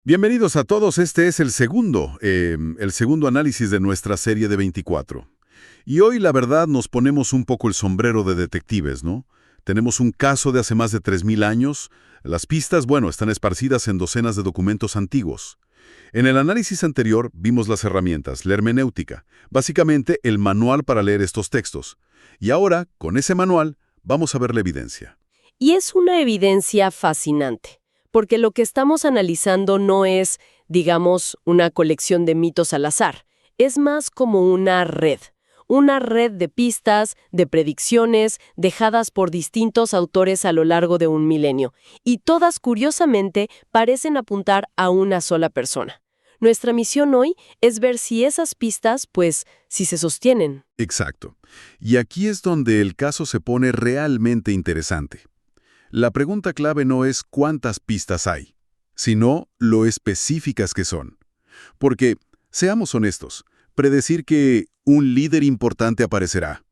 Bienvenidos a todos, este es el segundo análisis de nuestra serie de 24. Y hoy, la verdad, nos ponemos un poco el sombrero de detectives, ¿no? Tenemos un caso de hace más de 3000 años. Las pistas, bueno, están esparcidas en docenas de documentos antiguos. En el análisis anterior vimos las herramientas, la hermenéutica, básicamente el manual para leer estos textos. Y ahora, con ese manual, vamos a ver la evidencia. Y es una evidencia fascinante, porque lo que estamos analizando no es, digamos, una colección de mitos al azar. Es más como una red de pistas, de predicciones, dejadas por distintos autores a lo largo de un milenio. Y todas, curiosamente, parecen apuntar a una sola persona. Nuestra misión hoy es ver si esas pistas, pues, si se sostienen. Exacto. Y aquí es donde el caso se pone realmente interesante. La pregunta clave no es cuántas pistas hay, sino lo específicas que son. Porque, seamos honestos, predecir que un líder importante aparecerá,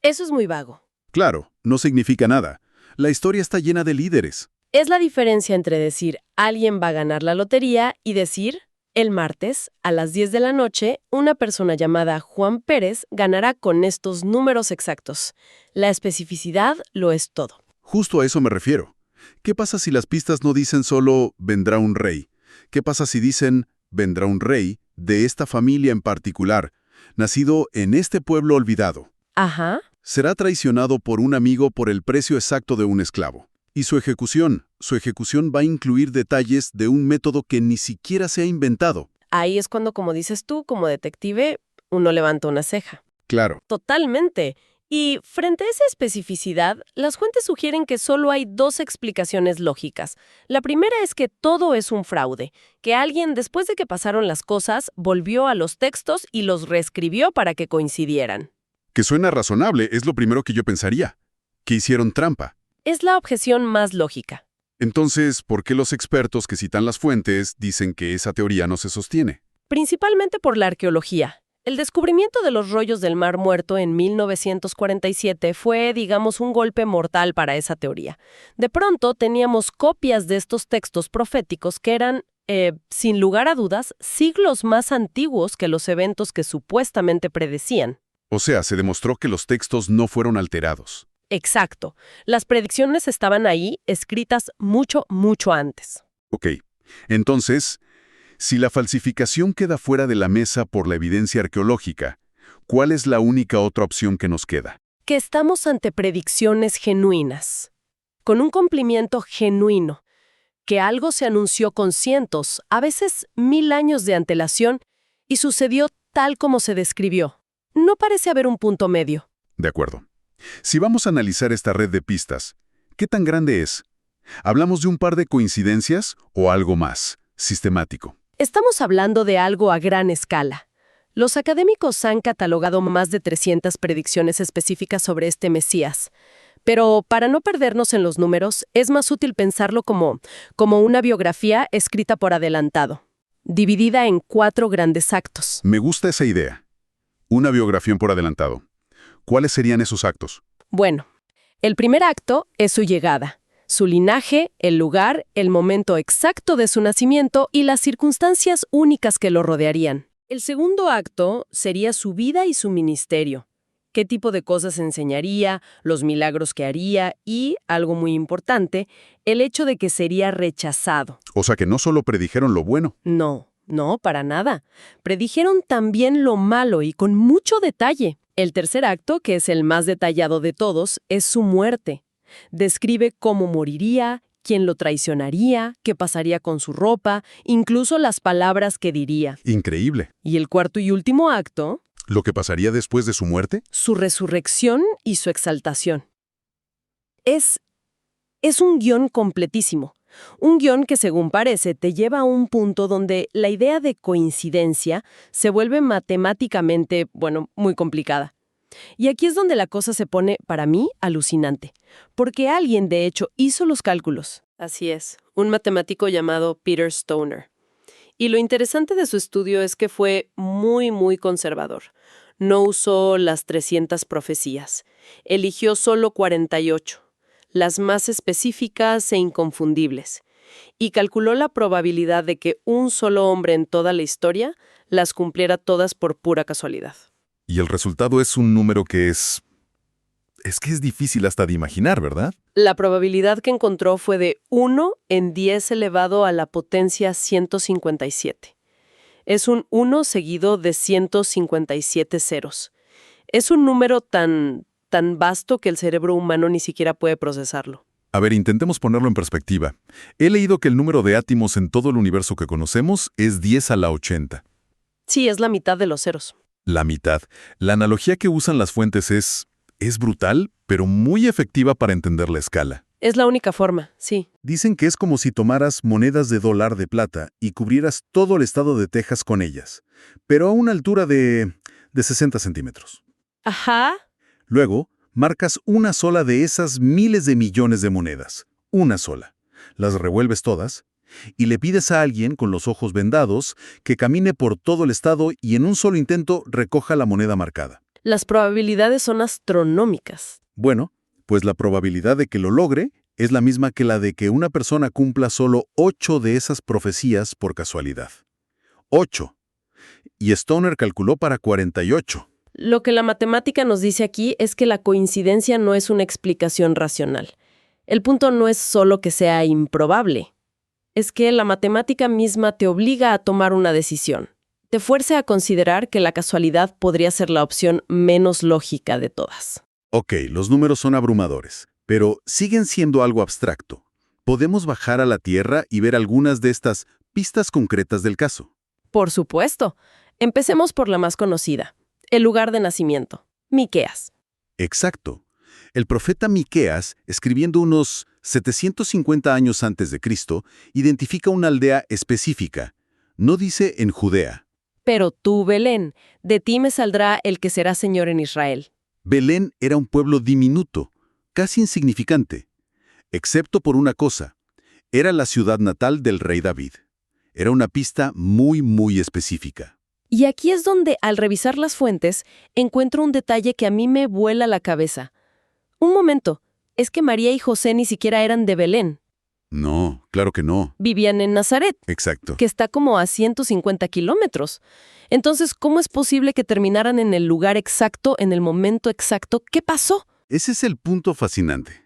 Eso es muy vago. claro, no significa nada. La historia está llena de líderes. Es la diferencia entre decir alguien va a ganar la lotería y decir el martes a las 10 de la noche una persona llamada Juan Pérez ganará con estos números exactos. La especificidad lo es todo. Justo a eso me refiero. ¿Qué pasa si las pistas no dicen solo vendrá un rey? ¿Qué pasa si dicen vendrá un rey de esta familia en particular, nacido en este pueblo olvidado? Ajá. Será traicionado por un amigo por el precio exacto de un esclavo. Y su ejecución va a incluir detalles de un método que ni siquiera se ha inventado. Ahí es cuando, como dices tú, como detective, uno levanta una ceja. Claro, Totalmente. Y frente a esa especificidad, las fuentes sugieren que solo hay dos explicaciones lógicas. La primera es que todo es un fraude, que alguien, después de que pasaron las cosas, volvió a los textos y los reescribió para que coincidieran. que suena razonable, es lo primero que yo pensaría. Que hicieron trampa. Es la objeción más lógica. Entonces, ¿por qué los expertos que citan las fuentes dicen que esa teoría no se sostiene? Principalmente por la arqueología. El descubrimiento de los rollos del Mar Muerto en 1947 fue, digamos, un golpe mortal para esa teoría. De pronto teníamos copias de estos textos proféticos que eran, sin lugar a dudas, siglos más antiguos que los eventos que supuestamente predecían. O sea, se demostró que los textos no fueron alterados. Exacto. Las predicciones estaban ahí, escritas mucho, mucho antes. Ok. Entonces, si la falsificación queda fuera de la mesa por la evidencia arqueológica, ¿cuál es la única otra opción que nos queda? Que estamos ante predicciones genuinas, con un cumplimiento genuino, que algo se anunció con cientos, a veces 1000 años de antelación, y sucedió tal como se describió. No parece haber un punto medio. De acuerdo. Si vamos a analizar esta red de pistas, ¿qué tan grande es? ¿Hablamos de un par de coincidencias o algo más, sistemático? Estamos hablando de algo a gran escala. Los académicos han catalogado más de 300 predicciones específicas sobre este Mesías. Pero para no perdernos en los números, es más útil pensarlo como una biografía escrita por adelantado, dividida en 4 grandes actos. Me gusta esa idea. Una biografía por adelantado. ¿Cuáles serían esos actos? Bueno, el primer acto es su llegada, su linaje, el lugar, el momento exacto de su nacimiento y las circunstancias únicas que lo rodearían. El segundo acto sería su vida y su ministerio. Qué tipo de cosas enseñaría, los milagros que haría y, algo muy importante, el hecho de que sería rechazado. O sea que no solo predijeron lo bueno. No, para nada. Predijeron también lo malo y con mucho detalle. El tercer acto, que es el más detallado de todos, es su muerte. Describe cómo moriría, quién lo traicionaría, qué pasaría con su ropa, incluso las palabras que diría. Increíble. Y el cuarto y último acto, ¿Lo que pasaría después de su muerte? su resurrección y su exaltación. Es un guión completísimo. Un guión que, según parece, te lleva a un punto donde la idea de coincidencia se vuelve matemáticamente, muy complicada. Y aquí es donde la cosa se pone, para mí, alucinante. Porque alguien, de hecho, hizo los cálculos. Así es, un matemático llamado Peter Stoner. Y lo interesante de su estudio es que fue muy, muy conservador. No usó las 300 profecías. Eligió solo 48. Las más específicas e inconfundibles. y calculó la probabilidad de que un solo hombre en toda la historia las cumpliera todas por pura casualidad. Y el resultado es un número que es que es difícil hasta de imaginar, ¿verdad? La probabilidad que encontró fue de 1 en 10 elevado a la potencia 157. Es un 1 seguido de 157 ceros. Es un número tan vasto que el cerebro humano ni siquiera puede procesarlo. A ver, intentemos ponerlo en perspectiva. He leído que el número de átomos en todo el universo que conocemos es 10 a la 80. Sí, es la mitad de los ceros. La mitad. La analogía que usan las fuentes es brutal, pero muy efectiva para entender la escala. Es la única forma, sí. Dicen que es como si tomaras monedas de dólar de plata y cubrieras todo el estado de Texas con ellas, pero a una altura de 60 centímetros. Ajá. Luego, marcas una sola de esas miles de millones de monedas. Una sola. Las revuelves todas y le pides a alguien con los ojos vendados que camine por todo el estado y en un solo intento recoja la moneda marcada. Las probabilidades son astronómicas. Bueno, pues la probabilidad de que lo logre es la misma que la de que una persona cumpla solo 8 de esas profecías por casualidad. 8. Y Stoner calculó para 48. Lo que la matemática nos dice aquí es que la coincidencia no es una explicación racional. El punto no es solo que sea improbable. Es que la matemática misma te obliga a tomar una decisión. Te fuerza a considerar que la casualidad podría ser la opción menos lógica de todas. Ok, los números son abrumadores, pero siguen siendo algo abstracto. Podemos bajar a la Tierra y ver algunas de estas pistas concretas del caso. Por supuesto. Empecemos por la más conocida, el lugar de nacimiento, Miqueas. Exacto. El profeta Miqueas, escribiendo unos 750 años antes de Cristo, identifica una aldea específica. No dice en Judea. Pero tú, Belén, de ti me saldrá el que será Señor en Israel. Belén era un pueblo diminuto, casi insignificante, excepto por una cosa. Era la ciudad natal del rey David. Era una pista muy específica. Y aquí es donde, al revisar las fuentes, encuentro un detalle que a mí me vuela la cabeza. Un momento, es que María y José ni siquiera eran de Belén. No, claro que no. Vivían en Nazaret, Exacto. que está como a 150 kilómetros. Entonces, ¿cómo es posible que terminaran en el lugar exacto, en el momento exacto? ¿Qué pasó? Ese es el punto fascinante.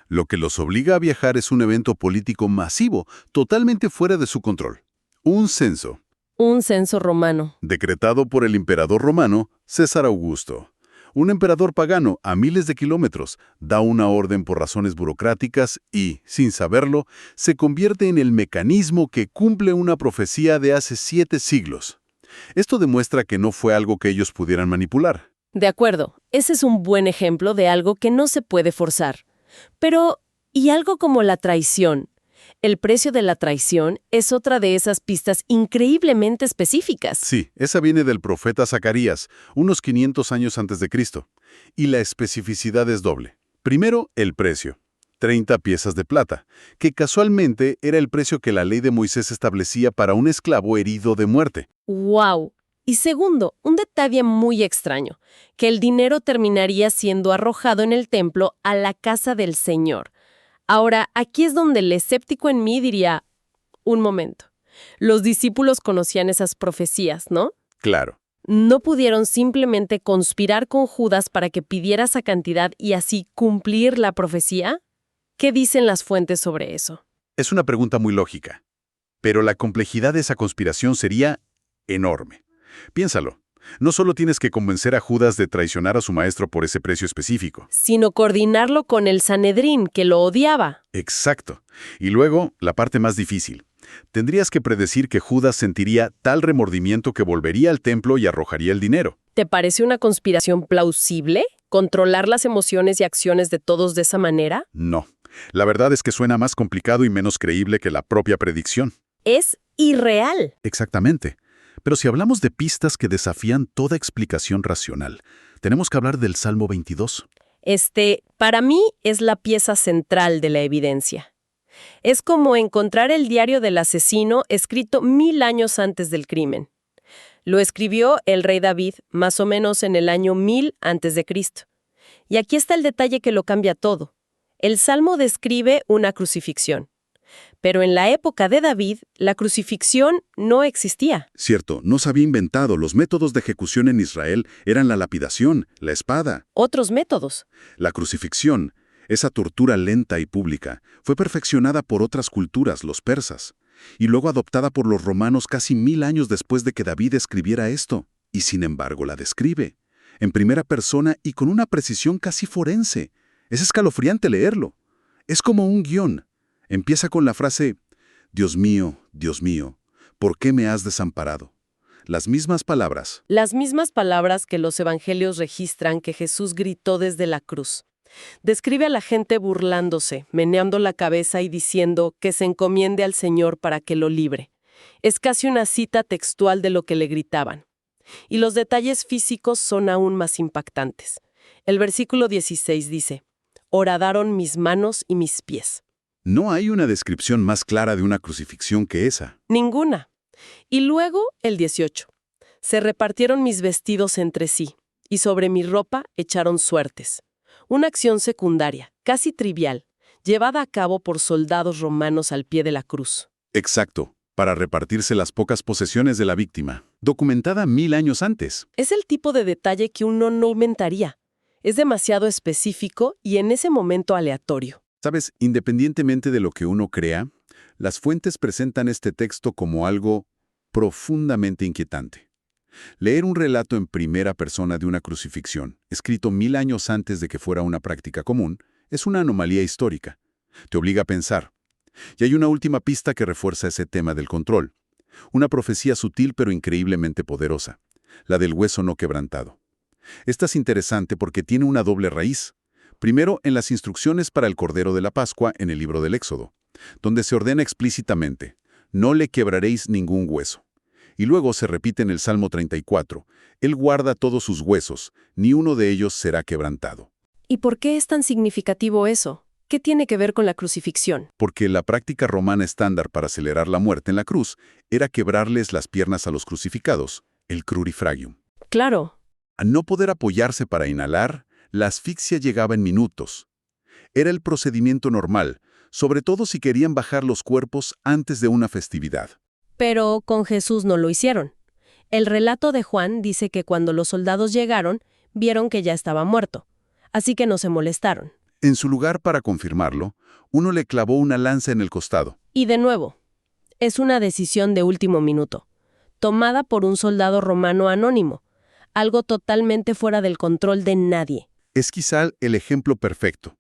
Lo que los obliga a viajar es un evento político masivo, totalmente fuera de su control. Un censo. Un censo romano. Decretado por el emperador romano, César Augusto. Un emperador pagano, a miles de kilómetros, da una orden por razones burocráticas y, sin saberlo, se convierte en el mecanismo que cumple una profecía de hace 7 siglos. Esto demuestra que no fue algo que ellos pudieran manipular. De acuerdo, ese es un buen ejemplo de algo que no se puede forzar. Pero, ¿y algo como la traición? El precio de la traición es otra de esas pistas increíblemente específicas. Sí, esa viene del profeta Zacarías, unos 500 años antes de Cristo. Y la especificidad es doble. Primero, el precio. 30 piezas de plata, que casualmente era el precio que la ley de Moisés establecía para un esclavo herido de muerte. ¡Wow! Y segundo, un detalle muy extraño, que el dinero terminaría siendo arrojado en el templo a la casa del Señor. Ahora, aquí es donde el escéptico en mí diría, un momento, los discípulos conocían esas profecías, ¿no? Claro. ¿No pudieron simplemente conspirar con Judas para que pidiera esa cantidad y así cumplir la profecía? ¿Qué dicen las fuentes sobre eso? Es una pregunta muy lógica. Pero la complejidad de esa conspiración sería enorme. Piénsalo. No solo tienes que convencer a Judas de traicionar a su maestro por ese precio específico. Sino coordinarlo con el Sanedrín, que lo odiaba. Exacto. Y luego, la parte más difícil. Tendrías que predecir que Judas sentiría tal remordimiento que volvería al templo y arrojaría el dinero. ¿Te parece una conspiración plausible? ¿Controlar las emociones y acciones de todos de esa manera? No. La verdad es que suena más complicado y menos creíble que la propia predicción. Es irreal. Exactamente. Pero si hablamos de pistas que desafían toda explicación racional, tenemos que hablar del Salmo 22. Para mí, es la pieza central de la evidencia. Es como encontrar el diario del asesino escrito 1000 años antes del crimen. Lo escribió el rey David más o menos en el año 1000 antes de Cristo. Y aquí está el detalle que lo cambia todo. El Salmo describe una crucifixión. Pero en la época de David, la crucifixión no existía. Cierto, no se había inventado. Los métodos de ejecución en Israel eran la lapidación, la espada. Otros métodos. La crucifixión, esa tortura lenta y pública, fue perfeccionada por otras culturas, los persas, y luego adoptada por los romanos casi 1000 años después de que David escribiera esto. Y sin embargo la describe, en primera persona y con una precisión casi forense. Es escalofriante leerlo. Es como un guión. Empieza con la frase, Dios mío, ¿por qué me has desamparado? Las mismas palabras. Las mismas palabras que los evangelios registran que Jesús gritó desde la cruz. Describe a la gente burlándose, meneando la cabeza y diciendo que se encomiende al Señor para que lo libre. Es casi una cita textual de lo que le gritaban. Y los detalles físicos son aún más impactantes. El versículo 16 dice, «Horadaron mis manos y mis pies». No hay una descripción más clara de una crucifixión que esa. Ninguna. Y luego el 18. Se repartieron mis vestidos entre sí, y sobre mi ropa echaron suertes. Una acción secundaria, casi trivial, llevada a cabo por soldados romanos al pie de la cruz. Exacto, para repartirse las pocas posesiones de la víctima, documentada 1000 años antes. Es el tipo de detalle que uno no inventaría. Es demasiado específico y en ese momento aleatorio. Sabes, independientemente de lo que uno crea, las fuentes presentan este texto como algo profundamente inquietante. Leer un relato en primera persona de una crucifixión, escrito 1000 años antes de que fuera una práctica común, es una anomalía histórica. Te obliga a pensar. Y hay una última pista que refuerza ese tema del control. Una profecía sutil pero increíblemente poderosa, la del hueso no quebrantado. Esta es interesante porque tiene una doble raíz. Primero, en las instrucciones para el Cordero de la Pascua en el libro del Éxodo, donde se ordena explícitamente, no le quebraréis ningún hueso. Y luego se repite en el Salmo 34, Él guarda todos sus huesos, ni uno de ellos será quebrantado. ¿Y por qué es tan significativo eso? ¿Qué tiene que ver con la crucifixión? Porque la práctica romana estándar para acelerar la muerte en la cruz era quebrarles las piernas a los crucificados, el crurifragium. Claro. Al no poder apoyarse para inhalar, la asfixia llegaba en minutos. Era el procedimiento normal, sobre todo si querían bajar los cuerpos antes de una festividad. Pero con Jesús no lo hicieron. El relato de Juan dice que cuando los soldados llegaron, vieron que ya estaba muerto. Así que no se molestaron. En su lugar, para confirmarlo, uno le clavó una lanza en el costado. Y de nuevo, es una decisión de último minuto, tomada por un soldado romano anónimo, algo totalmente fuera del control de nadie. Es quizá el ejemplo perfecto.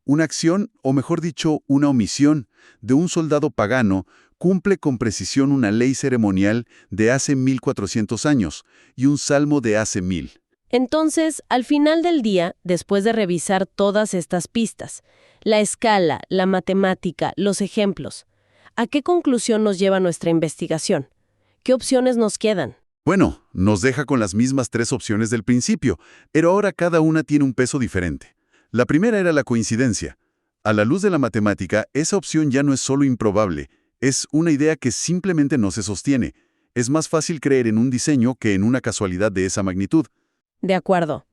Una acción, o mejor dicho, una omisión, de un soldado pagano cumple con precisión una ley ceremonial de hace 1400 años y un salmo de hace 1000. Entonces, al final del día, después de revisar todas estas pistas, la escala, la matemática, los ejemplos, ¿a qué conclusión nos lleva nuestra investigación? ¿Qué opciones nos quedan? Bueno, nos deja con las mismas 3 opciones del principio, pero ahora cada una tiene un peso diferente. La primera era la coincidencia. A la luz de la matemática, esa opción ya no es solo improbable, es una idea que simplemente no se sostiene. Es más fácil creer en un diseño que en una casualidad de esa magnitud. De acuerdo.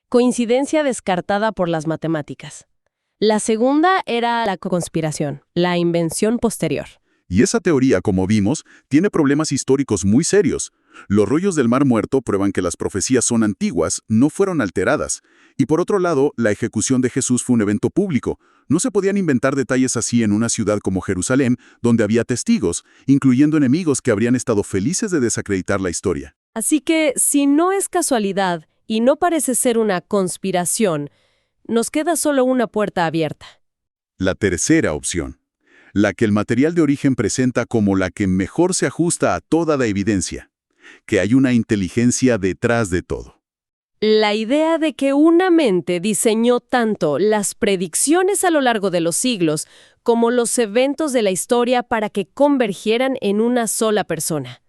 Coincidencia descartada por las matemáticas. La segunda era la conspiración, la invención posterior. Y esa teoría, como vimos, tiene problemas históricos muy serios. Los rollos del Mar Muerto prueban que las profecías son antiguas, no fueron alteradas. Y por otro lado, la ejecución de Jesús fue un evento público. No se podían inventar detalles así en una ciudad como Jerusalén, donde había testigos, incluyendo enemigos que habrían estado felices de desacreditar la historia. Así que, si no es casualidad y no parece ser una conspiración, nos queda solo una puerta abierta. La tercera opción, la que el material de origen presenta como la que mejor se ajusta a toda la evidencia, que hay una inteligencia detrás de todo. La idea de que una mente diseñó tanto las predicciones a lo largo de los siglos como los eventos de la historia para que convergieran en una sola persona.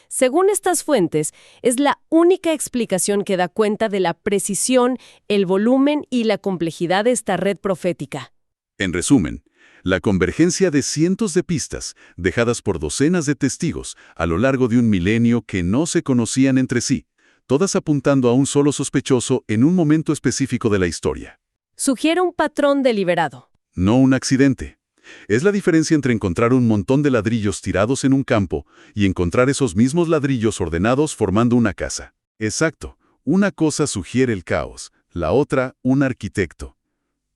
Según estas fuentes, es la única explicación que da cuenta de la precisión, el volumen y la complejidad de esta red profética. En resumen, la convergencia de cientos de pistas, dejadas por docenas de testigos a lo largo de un milenio que no se conocían entre sí, todas apuntando a un solo sospechoso en un momento específico de la historia. Sugiere un patrón deliberado. No un accidente. Es la diferencia entre encontrar un montón de ladrillos tirados en un campo y encontrar esos mismos ladrillos ordenados formando una casa. Exacto. Una cosa sugiere el caos, la otra un arquitecto.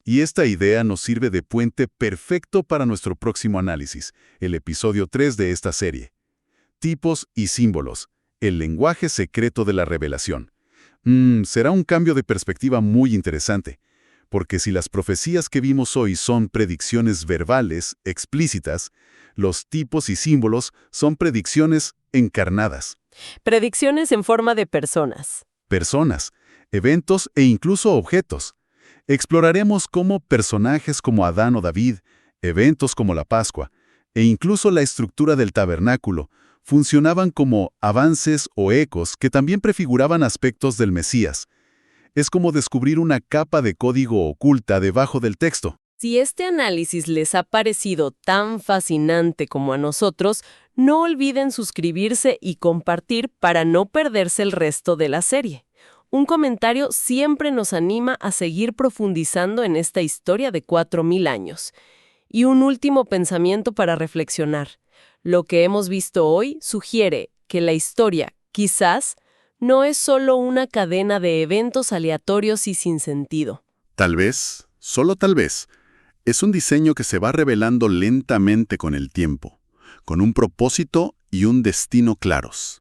Y esta idea nos sirve de puente perfecto para nuestro próximo análisis, el episodio 3 de esta serie. Tipos y símbolos, el lenguaje secreto de la revelación. Será un cambio de perspectiva muy interesante, porque si las profecías que vimos hoy son predicciones verbales, explícitas, los tipos y símbolos son predicciones encarnadas. Predicciones en forma de personas. Personas, eventos e incluso objetos. Exploraremos cómo personajes como Adán o David, eventos como la Pascua, e incluso la estructura del tabernáculo, funcionaban como avances o ecos que también prefiguraban aspectos del Mesías. Es como descubrir una capa de código oculta debajo del texto. Si este análisis les ha parecido tan fascinante como a nosotros, no olviden suscribirse y compartir para no perderse el resto de la serie. Un comentario siempre nos anima a seguir profundizando en esta historia de 4000 años. Y un último pensamiento para reflexionar. Lo que hemos visto hoy sugiere que la historia, quizás, no es solo una cadena de eventos aleatorios y sin sentido. Tal vez, solo tal vez, es un diseño que se va revelando lentamente con el tiempo, con un propósito y un destino claros.